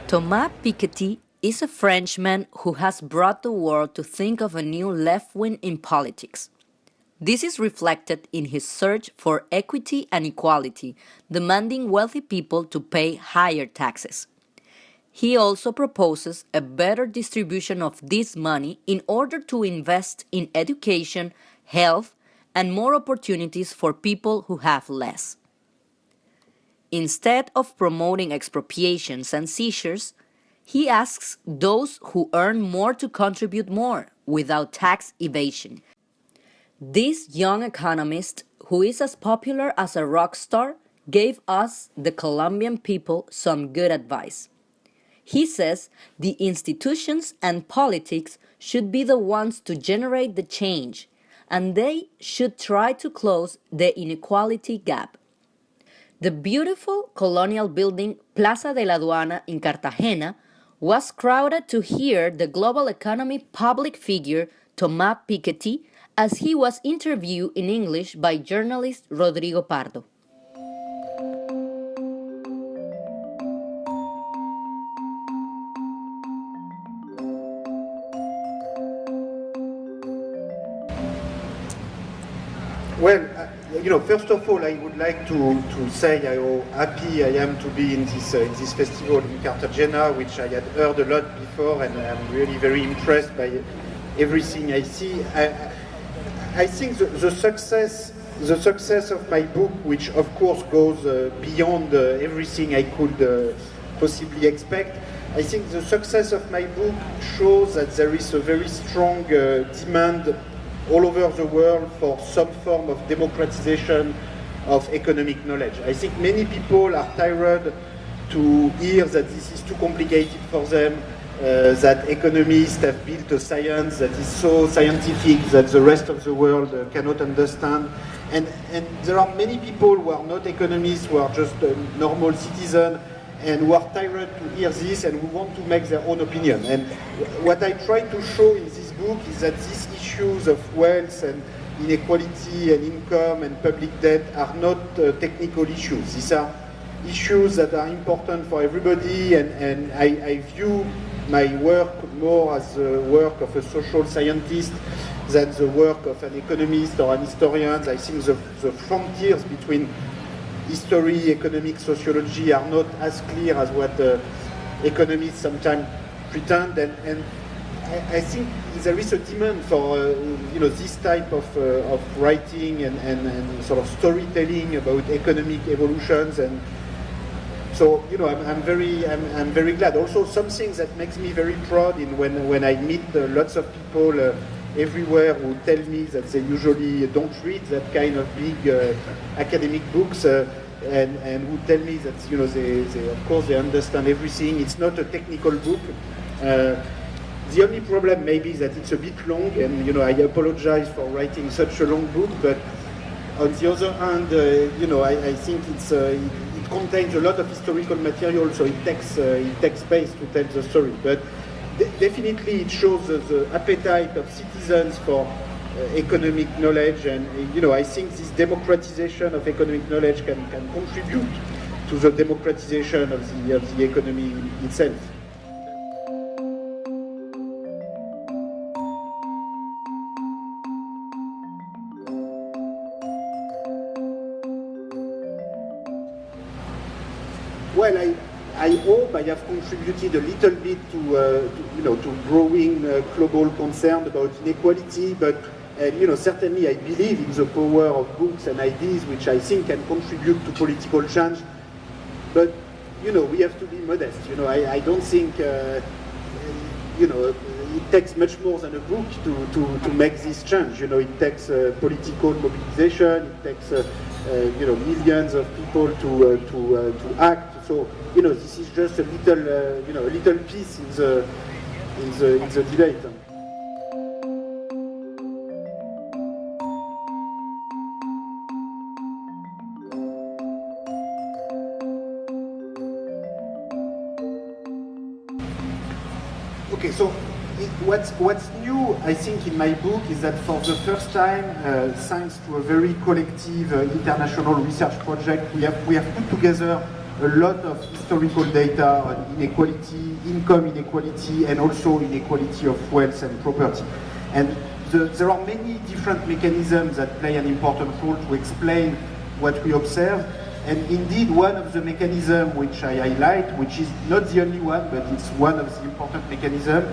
Thomas Piketty is a Frenchman who has brought the world to think of a new left wing in politics. This is reflected in his search for equity and equality, demanding wealthy people to pay higher taxes. He also proposes a better distribution of this money in order to invest in education, health, and more opportunities for people who have less. Instead of promoting expropriations and seizures, he asks those who earn more to contribute more without tax evasion. This young economist, who is as popular as a rock star, gave us, the Colombian people, some good advice. He says the institutions and politics should be the ones to generate the change, and they should try to close the inequality gap. The beautiful colonial building Plaza de la Aduana in Cartagena was crowded to hear the global economy public figure Thomas Piketty as he was interviewed in English by journalist Rodrigo Pardo. Well, first of all, I would like to say how happy I am to be in this festival in Cartagena, which I had heard a lot before, and I'm really very impressed by everything I see. I think the success of my book, which of course goes beyond everything I could possibly expect. I think the success of my book shows that there is a very strong demand all over the world for some form of democratization of economic knowledge. I think many people are tired to hear that this is too complicated for them, that economists have built a science that is so scientific that the rest of the world cannot understand. And there are many people who are not economists, who are just normal citizens, and who are tired to hear this and who want to make their own opinion. And what I try to show in this book is that these issues of wealth and inequality and income and public debt are not technical issues. These are issues that are important for everybody, and I view my work more as the work of a social scientist than the work of an economist or an historian. I think the frontiers between history, economic, sociology are not as clear as what economists sometimes pretend, and I think there is a demand for this type of writing and sort of storytelling about economic evolutions, and so I'm very glad. Also, something that makes me very proud in when I meet lots of people everywhere who tell me that they usually don't read that kind of big academic books, and who tell me that they of course they understand everything. It's not a technical book. The only problem maybe is that it's a bit long, and I apologize for writing such a long book. But on the other hand, I think it contains a lot of historical material, so it takes space to tell the story. But definitely it shows the appetite of citizens for economic knowledge, and I think this democratization of economic knowledge can contribute to the democratization of the economy itself. Well, I hope I have contributed a little bit to growing global concern about inequality, but certainly I believe in the power of books and ideas, which I think can contribute to political change. But we have to be modest. I don't think it takes much more than a book to make this change. It takes political mobilization. It takes millions of people to act. So this is just a little piece in the debate. Okay, so what's new, I think, in my book is that for the first time, thanks to a very collective international research project, we have put together a lot of historical data on inequality, income inequality, and also inequality of wealth and property. And there are many different mechanisms that play an important role to explain what we observe. And indeed, one of the mechanisms which I highlight, which is not the only one, but it's one of the important mechanisms,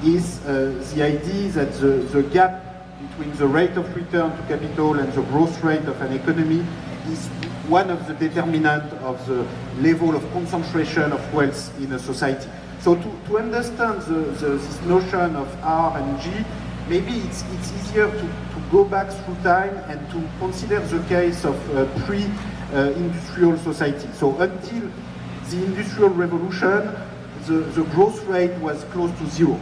is the idea that the gap between the rate of return to capital and the growth rate of an economy is one of the determinants of the level of concentration of wealth in a society. So to understand this notion of R and G, maybe it's easier to go back through time and to consider the case of pre-industrial society. So until the Industrial Revolution, the growth rate was close to zero.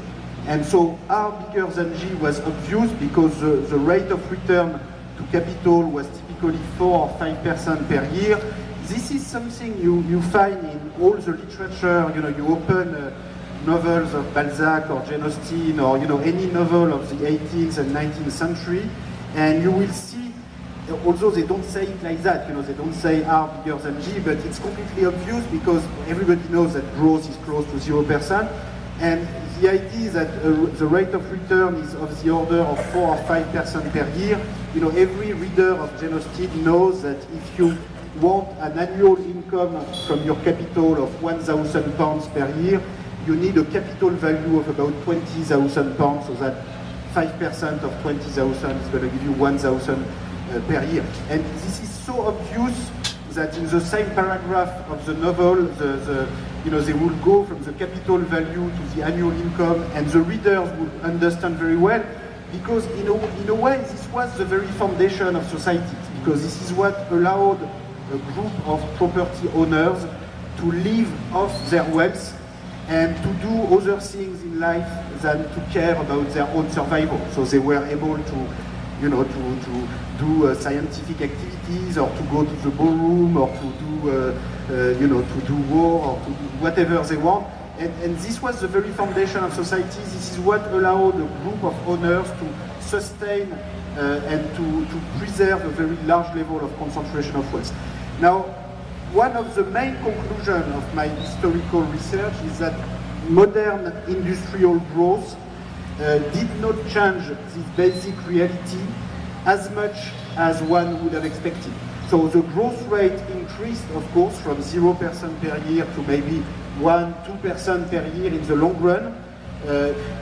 And so R bigger than G was obvious because the rate of return to capital was typically 4 or 5% per year. This is something you find in all the literature. You know, you open novels of Balzac or Jane Austen or any novel of the 18th and 19th century, and you will see, although they don't say it like that, they don't say R bigger than G, but it's completely obvious because everybody knows that growth is close to 0%, and the idea is that the rate of return is of the order of 4 or 5% per year. Every reader of Jane Austen knows that if you want an annual income from your capital of £1,000 per year, you need a capital value of about £20,000, so that 5% of 20,000 is going to give you 1,000 per year. And this is so obvious that in the same paragraph of the novel, they will go from the capital value to the annual income, and the readers will understand very well, because in a way this was the very foundation of society, because this is what allowed a group of property owners to live off their wealth and to do other things in life than to care about their own survival. So they were able to do scientific activities, or to go to the ballroom, or to do war, or to do whatever they want. And this was the very foundation of society. This is what allowed a group of owners to sustain and to preserve a very large level of concentration of wealth. Now, one of the main conclusions of my historical research is that modern industrial growth did not change this basic reality as much as one would have expected. So the growth rate increased, of course, from 0% per year to maybe 1-2% per year in the long run.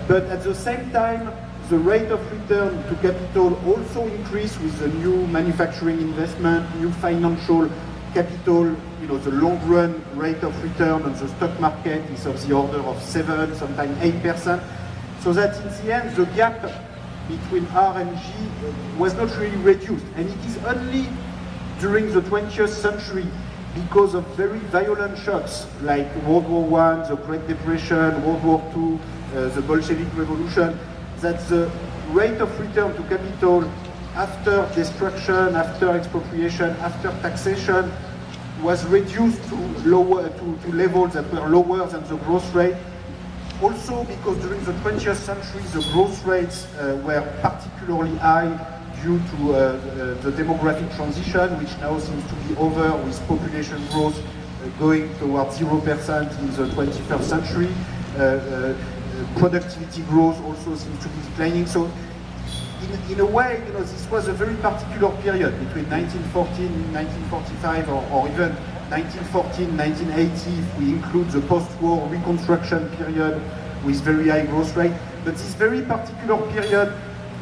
But at the same time, the rate of return to capital also increased with the new manufacturing investment, new financial capital. The long run rate of return on the stock market is of the order of 7, sometimes 8%. So that in the end, the gap between R and G was not really reduced. And it is only during the 20th century, because of very violent shocks like World War I, the Great Depression, World War II, the Bolshevik Revolution, that the rate of return to capital after destruction, after expropriation, after taxation was reduced to levels that were lower than the growth rate. Also because during the 20th century, the growth rates were particularly high due to the demographic transition, which now seems to be over, with population growth going towards 0% in the 21st century. Productivity growth also seems to be declining. So in a way, this was a very particular period between 1914, 1945, or even 1914, 1980, if we include the post-war reconstruction period with very high growth rate. But this very particular period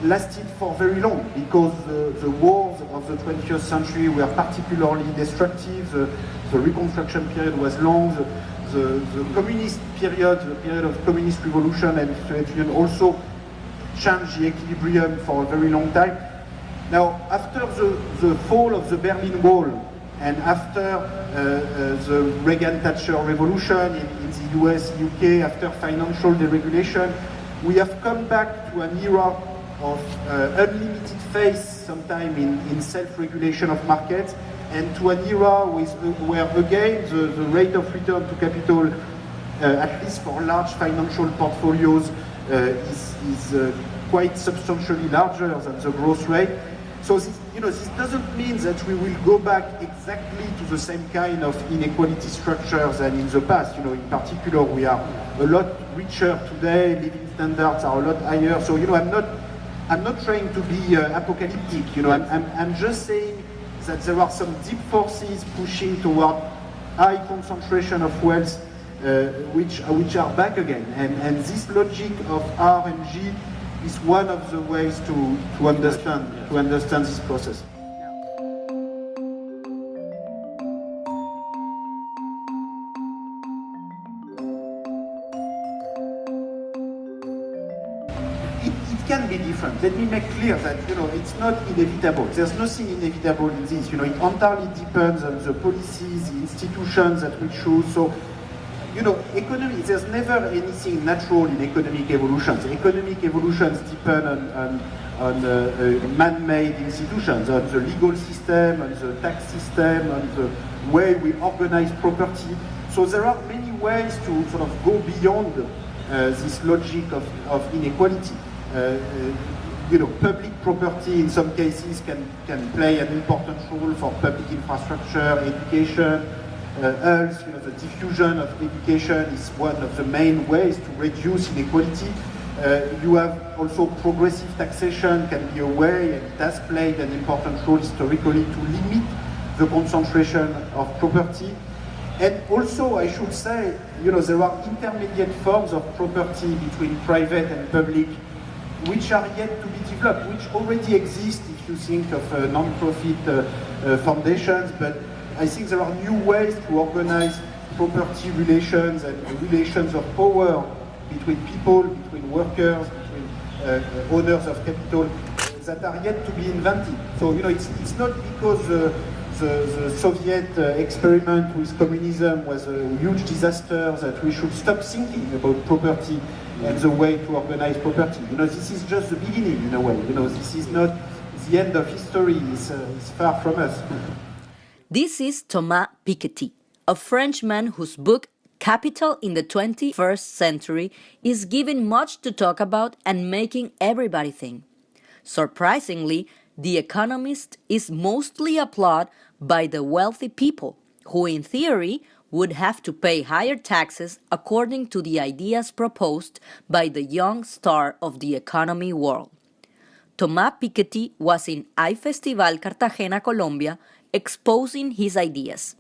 lasted for very long, because the wars of the 20th century were particularly destructive. The reconstruction period was long. The communist period, the period of communist revolution and Soviet Union, also changed the equilibrium for a very long time. Now, after the fall of the Berlin Wall, and after the Reagan-Thatcher revolution in the US, UK, after financial deregulation, we have come back to an era of unlimited phase, sometime in self-regulation of markets, and to an era where again the rate of return to capital, at least for large financial portfolios, is quite substantially larger than the growth rate. So this doesn't mean that we will go back exactly to the same kind of inequality structures than in the past. In particular, we are a lot richer today. Living standards are a lot higher. So I'm not trying to be apocalyptic. I'm just saying that there are some deep forces pushing toward high concentration of wealth, which are back again. And this logic of R and G is one of the ways to understand this process. It can be different. Let me make clear that it's not inevitable. There's nothing inevitable in this. It entirely depends on the policies, the institutions that we choose. So economy, there's never anything natural in economic evolutions. Economic evolutions depend on man-made institutions, on the legal system, on the tax system, on the way we organize property. So there are many ways to sort of go beyond this logic of inequality. Public property in some cases can play an important role for public infrastructure, education. Else, the diffusion of education is one of the main ways to reduce inequality. You have also progressive taxation can be a way, and it has played an important role historically to limit the concentration of property. And also, I should say, there are intermediate forms of property between private and public, which are yet to be developed, which already exist if you think of non-profit foundations, but I think there are new ways to organize property relations and relations of power between people, between workers, between owners of capital that are yet to be invented. So it's not because the Soviet experiment with communism was a huge disaster that we should stop thinking about property and the way to organize property. This is just the beginning in a way. This is not the end of history. It's far from us. This is Thomas Piketty, a Frenchman whose book Capital in the 21st Century is given much to talk about and making everybody think. Surprisingly, The Economist is mostly applauded by the wealthy people, who in theory would have to pay higher taxes according to the ideas proposed by the young star of the economy world. Thomas Piketty was in iFestival Cartagena, Colombia, exposing his ideas.